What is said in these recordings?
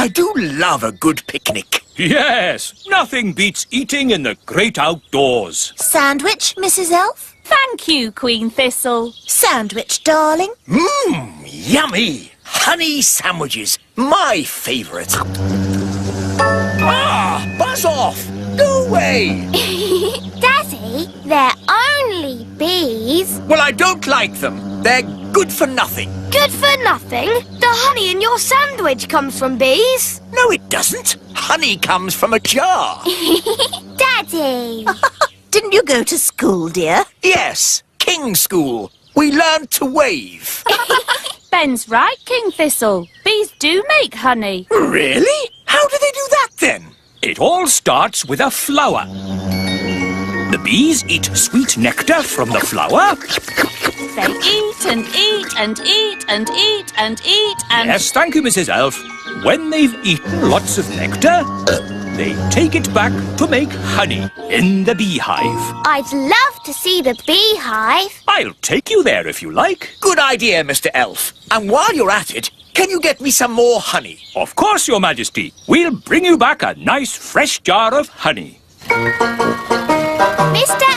I do love a good picnic. Yes, nothing beats eating in the great outdoors. Sandwich, Mrs. Elf? Thank you, Queen Thistle. Sandwich, darling. Yummy! Honey sandwiches, my favourite. Ah, buzz off! Go away! Daddy, they're only bees. Well, I don't like them. They're good for nothing. Good for nothing? The honey in your sandwich comes from bees. No, it doesn't. Honey comes from a jar. Daddy! Didn't you go to school, dear? Yes, King's School. We learned to wave. Ben's right, King Thistle. Bees do make honey. Really? How do they do that then? It all starts with a flower. The bees eat sweet nectar from the flower. They eat and eat and eat and eat and eat and... Yes, thank you, Mrs. Elf. When they've eaten lots of nectar, they take it back to make honey in the beehive. I'd love to see the beehive. I'll take you there if you like. Good idea, Mr. Elf. And while you're at it, can you get me some more honey? Of course, Your Majesty. We'll bring you back a nice fresh jar of honey. Mr.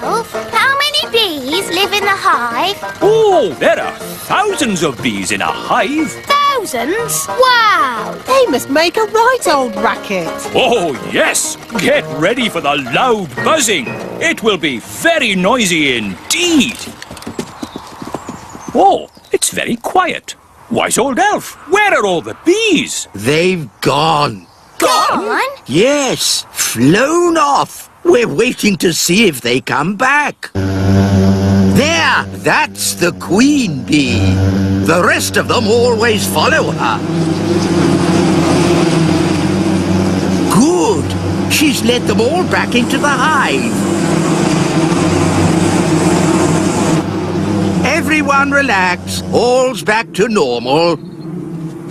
Elf, how many bees live in the hive? Oh, there are thousands of bees in a hive. Thousands? Wow! They must make a right old racket. Oh, yes. Get ready for the loud buzzing. It will be very noisy indeed. Oh, it's very quiet. Wise old elf, where are all the bees? They've gone. Gone? Yes, flown off. We're waiting to see if they come back. There, that's the queen bee. The rest of them always follow her. Good. She's led them all back into the hive. Everyone relax. All's back to normal.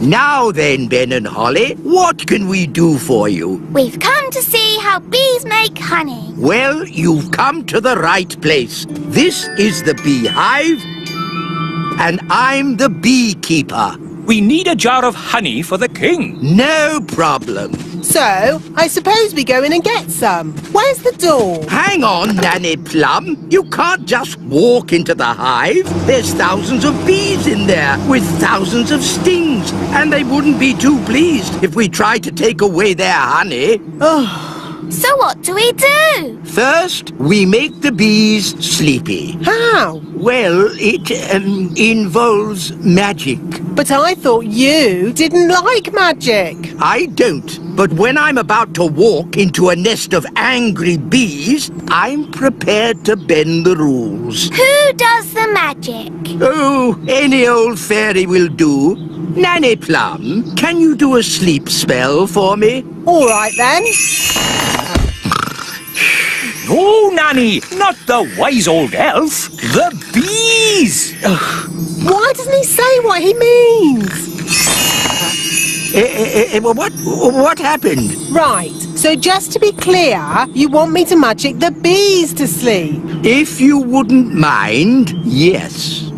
Now then, Ben and Holly, what can we do for you? We've come to see how bees make honey. Well, you've come to the right place. This is the beehive, and I'm the beekeeper. We need a jar of honey for the king. No problem. So, I suppose we go in and get some. Where's the door? Hang on, Nanny Plum. You can't just walk into the hive. There's thousands of bees in there with thousands of stings, and they wouldn't be too pleased if we tried to take away their honey. So what do we do? First, we make the bees sleepy. How? Well, it involves magic. But I thought you didn't like magic. I don't. But when I'm about to walk into a nest of angry bees, I'm prepared to bend the rules. Who does the magic? Oh, any old fairy will do. Nanny Plum, can you do a sleep spell for me? All right, then. No, Nanny, not the wise old elf. The bees. Why doesn't he say what he means? What happened? Right, so just to be clear, you want me to magic the bees to sleep? If you wouldn't mind, yes.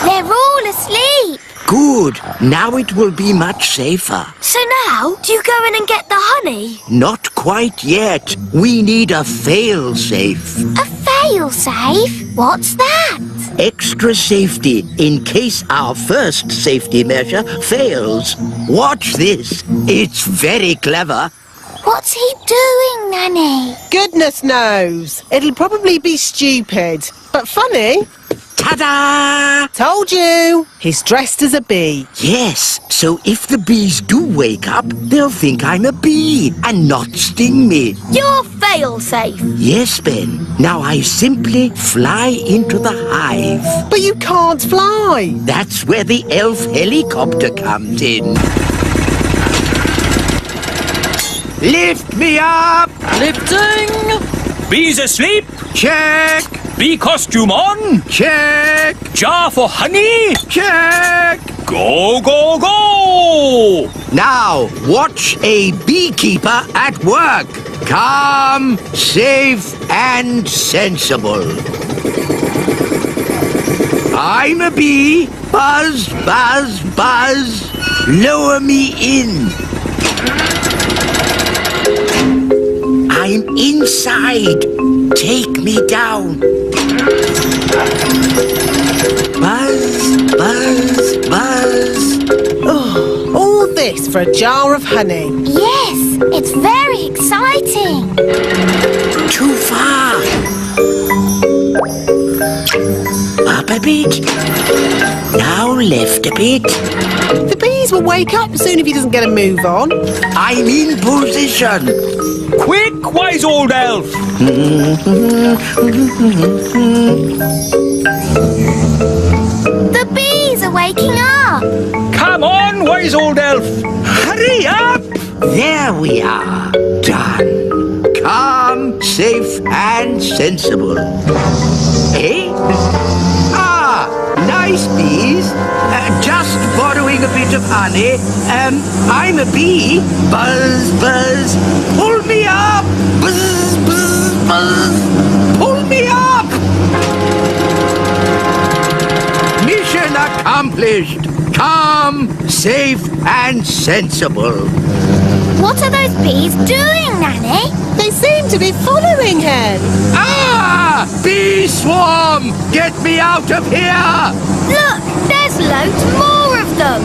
They're all asleep. Good. Now it will be much safer. So now, do you go in and get the honey? Not quite yet. We need a fail-safe. A fail-safe? What's that? Extra safety in case our first safety measure fails. Watch this. It's very clever. What's he doing, Nanny? Goodness knows. It'll probably be stupid, but funny. Ta-da! Told you. He's dressed as a bee. Yes, so if the bees do wake up, they'll think I'm a bee and not sting me. You're fail-safe. Yes, Ben. Now I simply fly into the hive. But you can't fly. That's where the elf helicopter comes in. Lift me up! Lifting! Bees asleep. Check! Bee costume on. Check! Jar for honey. Check! Go, go, go! Now, watch a beekeeper at work. Calm, safe, and sensible. I'm a bee. Buzz, buzz, buzz. Lower me in. I'm inside. Take me down. Buzz, buzz, buzz. Oh, all this for a jar of honey. Yes, it's very exciting. Too far. Up a bit. Now left a bit. The bees will wake up soon if he doesn't get a move on. I'm in position. Quick, wise old elf! The bees are waking up. Come on, wise old elf! Hurry up! There we are. Done. Calm, safe, and sensible. Eh? Ah, nice bees. Just borrowing a bit of honey. I'm a bee. Buzz, buzz. Pull me up. Buzz, buzz, buzz. Pull me up. Mission accomplished. Calm, safe, and sensible. What are those bees doing, Nanny? They seem to be following him. Ah! Bee swarm! Get me out of here! Look, there's loads more of them.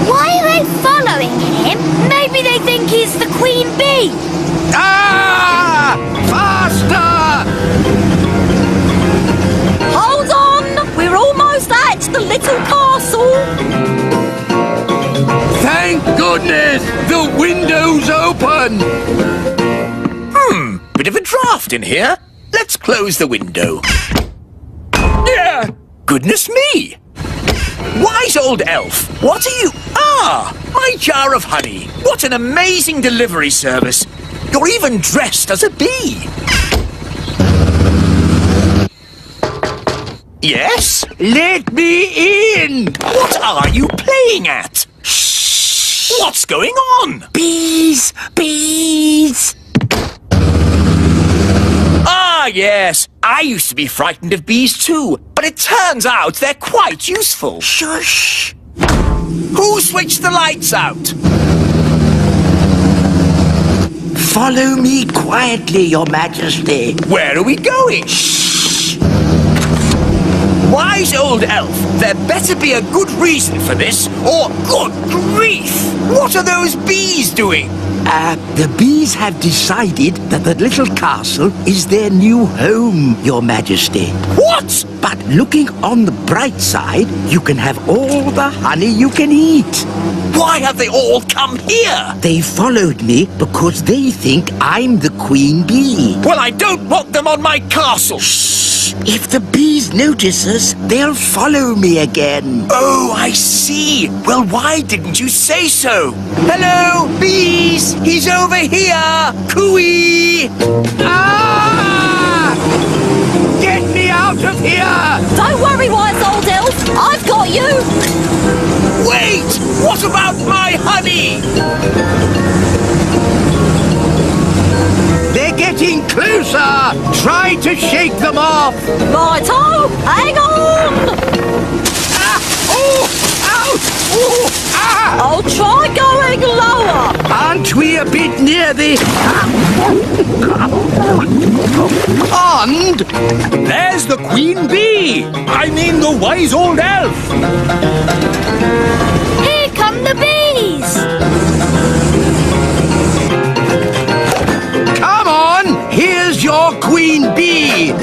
Why are they following him? Maybe they think he's the queen bee. Ah! Faster! Hold on! We're almost at the little castle. Thank goodness! The window's open! Bit of a draft in here. Let's close the window. Yeah! Goodness me! Wise old elf, what are you... Ah! My jar of honey. What an amazing delivery service. You're even dressed as a bee. Yes? Let me in! What are you playing at? Shh! What's going on? Bees! Bees! Ah, yes. I used to be frightened of bees too, but it turns out they're quite useful. Shush! Who switched the lights out? Follow me quietly, Your Majesty. Where are we going? Shh! Wise old elf, there better be a good reason for this, or good grief! What are those bees doing? The bees have decided that the little castle is their new home, Your Majesty. What? But looking on the bright side, you can have all the honey you can eat. Why have they all come here? They followed me because they think I'm the queen bee. Well, I don't want them on my castle. Shh! If the bees notice us, they'll follow me again. Oh, I see. Well, why didn't you say so? Hello, bees! He's over here! Cooey! Ah! Get me out of here! Don't worry, wise old elf. I've got you. Wait! What about my honey? They're getting closer! Try to shake them off! Righto, hang on. Ah! Oh! Ouch! Oh! Ah! I'll try going lower. Aren't we a bit near the... pond? There's the queen bee! I mean the wise old elf! Here come the bees. Come on! Here's your queen bee!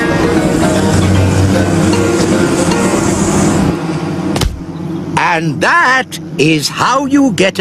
And that is how you get